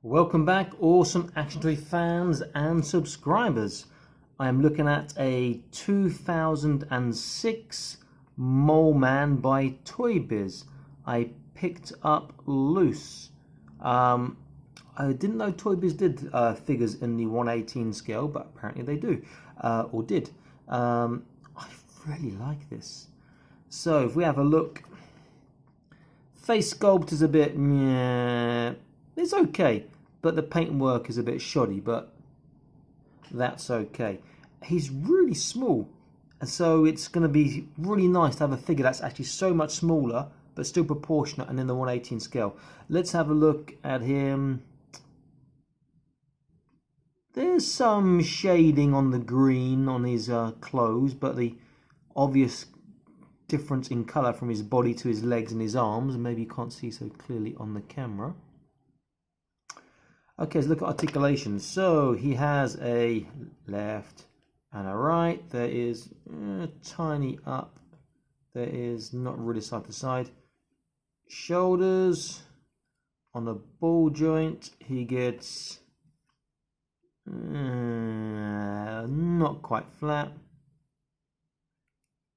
Welcome back, awesome action toy fans and subscribers. I am looking at a 2006 Moleman by ToyBiz. I picked up loose. I didn't know ToyBiz did figures in the 1/18 scale, but apparently they do, or did. I really like this. So if we have a look, face sculpt is a bit, yeah, it's okay, but the paintwork is a bit shoddy, but that's okay. He's really small, and so it's going to be really nice to have a figure that's actually so much smaller, but still proportionate and in the 1/18 scale. Let's have a look at him. There's some shading on the green on his clothes, but the obvious difference in colour from his body to his legs and his arms, maybe you can't see so clearly on the camera. Okay, let's look at articulation. So he has a left and a right. There is a tiny up. There is not really side to side. Shoulders on the ball joint. He gets not quite flat.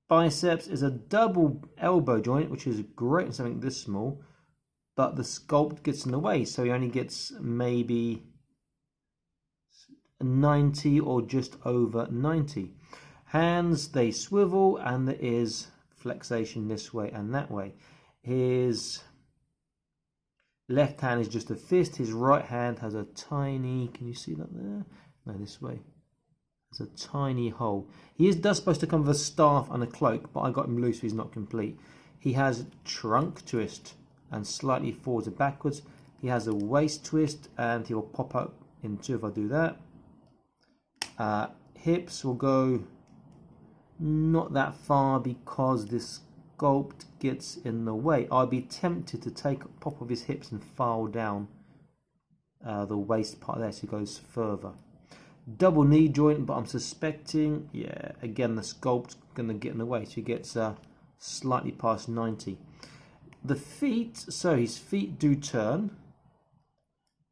Biceps is a double elbow joint, which is great in something this small, but the sculpt gets in the way, so he only gets maybe 90 or just over 90. Hands, they swivel, and there is flexation this way and that way. His left hand is just a fist. His right hand has a tiny, can you see that there? No, this way. There's a tiny hole. He is supposed to come with a staff and a cloak, but I got him loose, so he's not complete. He has trunk twist and slightly forwards and backwards. He has a waist twist, and he will pop up in two if I do that. Hips will go not that far because this sculpt gets in the way. I'd be tempted to take a pop of his hips and file down the waist part there so he goes further. Double knee joint, but I'm suspecting, yeah, again the sculpt's going to get in the way, so he gets slightly past 90. The feet, so his feet do turn.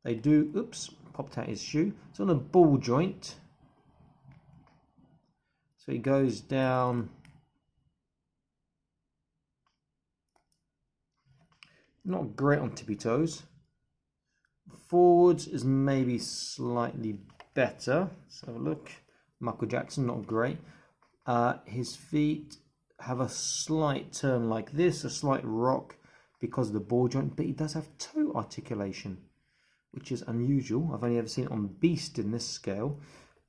They do, oops, popped out his shoe. It's on a ball joint. So he goes down. Not great on tippy toes. Forwards is maybe slightly better. Let's have a look. Michael Jackson, not great. His feet have a slight turn like this, a slight rock because of the ball joint, but he does have toe articulation, which is unusual. I've only ever seen it on Beast in this scale,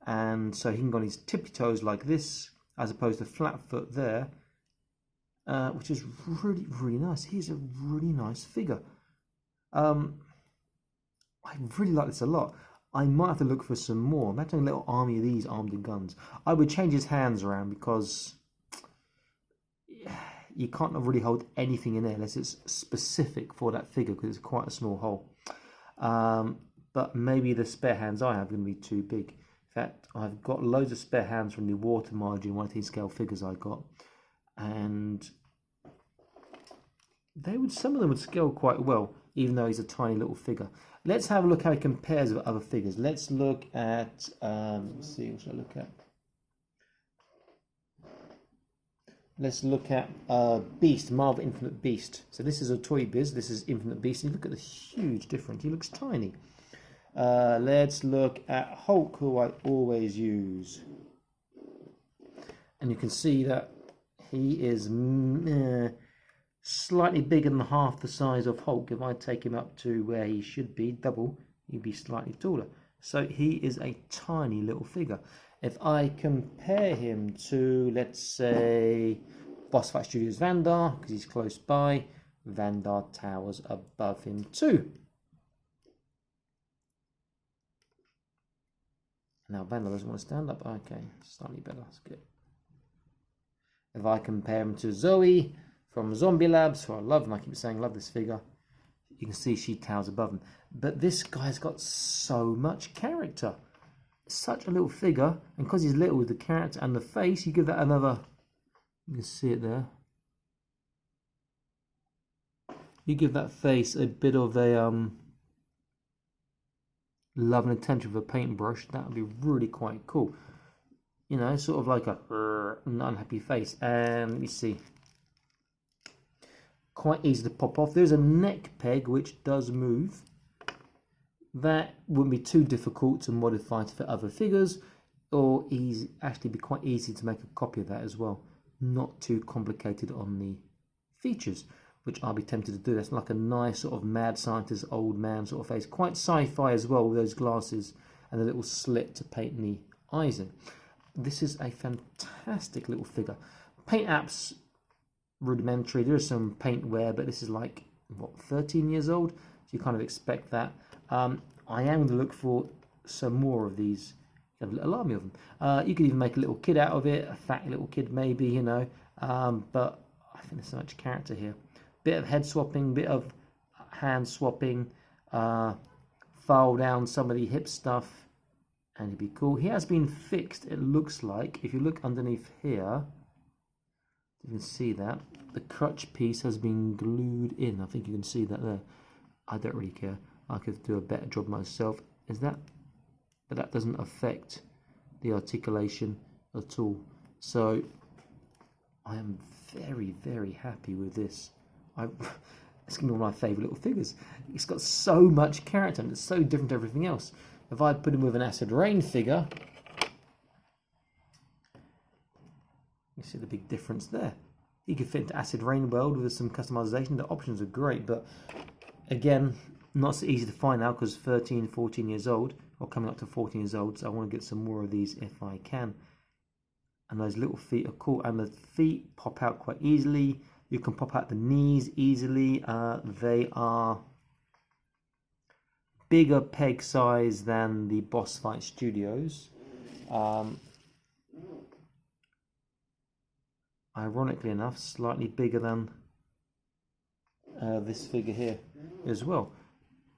and so he can go on his tippy toes like this as opposed to flat foot there, which is really, really nice. He's a really nice figure. I really like this a lot. I might have to look for some more. Imagine a little army of these armed with guns. I would change his hands around because you can't really hold anything in there unless it's specific for that figure because it's quite a small hole. But maybe the spare hands I have are going to be too big. In fact, I've got loads of spare hands from the water margin 1/18 scale figures I got, and some of them would scale quite well, even though he's a tiny little figure. Let's have a look how he compares with other figures. Let's look at, let's see, what should I look at? Let's look at Beast, Marvel Infinite Beast. So this is a ToyBiz, this is Infinite Beast. And look at the huge difference, he looks tiny. Let's look at Hulk, who I always use. And you can see that he is slightly bigger than half the size of Hulk. If I take him up to where he should be, double, he'd be slightly taller. So he is a tiny little figure. If I compare him to, let's say, Boss Fight Studios Vandar, because he's close by, Vandar towers above him too. Now Vandar doesn't want to stand up. Okay, slightly better, that's good. If I compare him to Zoe from Zombie Labs, who I love, and I keep saying love this figure, you can see she towers above him. But this guy's got so much character. Such a little figure, and because he's little with the character and the face, you give that another, you can see it there, you give that face a bit of a love and attention with a paintbrush, that would be really quite cool. You know, sort of like an unhappy face. And let me see. Quite easy to pop off. There's a neck peg which does move. That wouldn't be too difficult to modify to fit other figures, or actually be quite easy to make a copy of that as well. Not too complicated on the features, which I'll be tempted to do. That's like a nice sort of mad scientist, old man sort of face. Quite sci-fi as well, with those glasses and a little slit to paint the eyes in. This is a fantastic little figure. Paint apps, rudimentary. There is some paint wear, but this is like, what, 13 years old? So you kind of expect that. I am going to look for some more of these. You have a little army of them. You could even make a little kid out of it, a fat little kid maybe, you know. But I think there's so much character here. Bit of head swapping, bit of hand swapping, file down some of the hip stuff, and it'd be cool. He has been fixed, it looks like. If you look underneath here, you can see that the crutch piece has been glued in. I think you can see that there. I don't really care. I could do a better job myself. Is that? But that doesn't affect the articulation at all. So I am very, very happy with this. It's going to be one of my favourite little figures. It's got so much character and it's so different to everything else. If I put him with an Acid Rain figure, you see the big difference there. He could fit into Acid Rain world with some customization. The options are great, but again, not so easy to find out because 13, 14 years old, or coming up to 14 years old, so I want to get some more of these if I can. And those little feet are cool, and the feet pop out quite easily. You can pop out the knees easily. They are bigger peg size than the Boss Fight Studios. Ironically enough, slightly bigger than this figure here as well.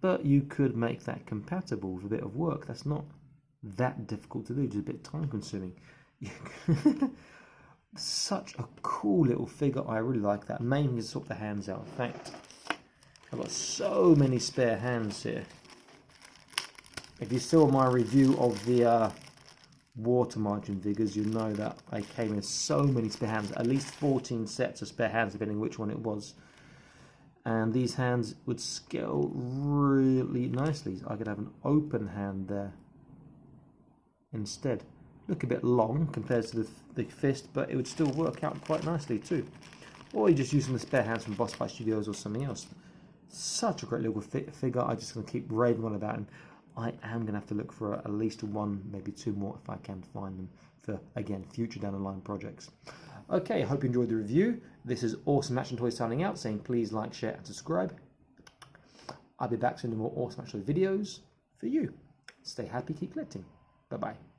But you could make that compatible with a bit of work. That's not that difficult to do, just a bit time consuming. Such a cool little figure. I really like that. Mainly to sort the hands out. In fact, I've got so many spare hands here. If you saw my review of the water margin figures, you know that I came with so many spare hands. At least 14 sets of spare hands, depending which one it was. And these hands would scale really nicely. I could have an open hand there instead. Look a bit long compared to the fist, but it would still work out quite nicely too. Or you just use some of the spare hands from Boss Fight Studios or something else. Such a great little figure. I'm just going to keep raving on about him. I am going to have to look for at least one, maybe two more if I can find them for, again, future down the line projects. Okay, I hope you enjoyed the review. This is Awesome Action Toys signing out, saying please like, share and subscribe. I'll be back soon with more Awesome Action Toys videos for you. Stay happy, keep collecting. Bye-bye.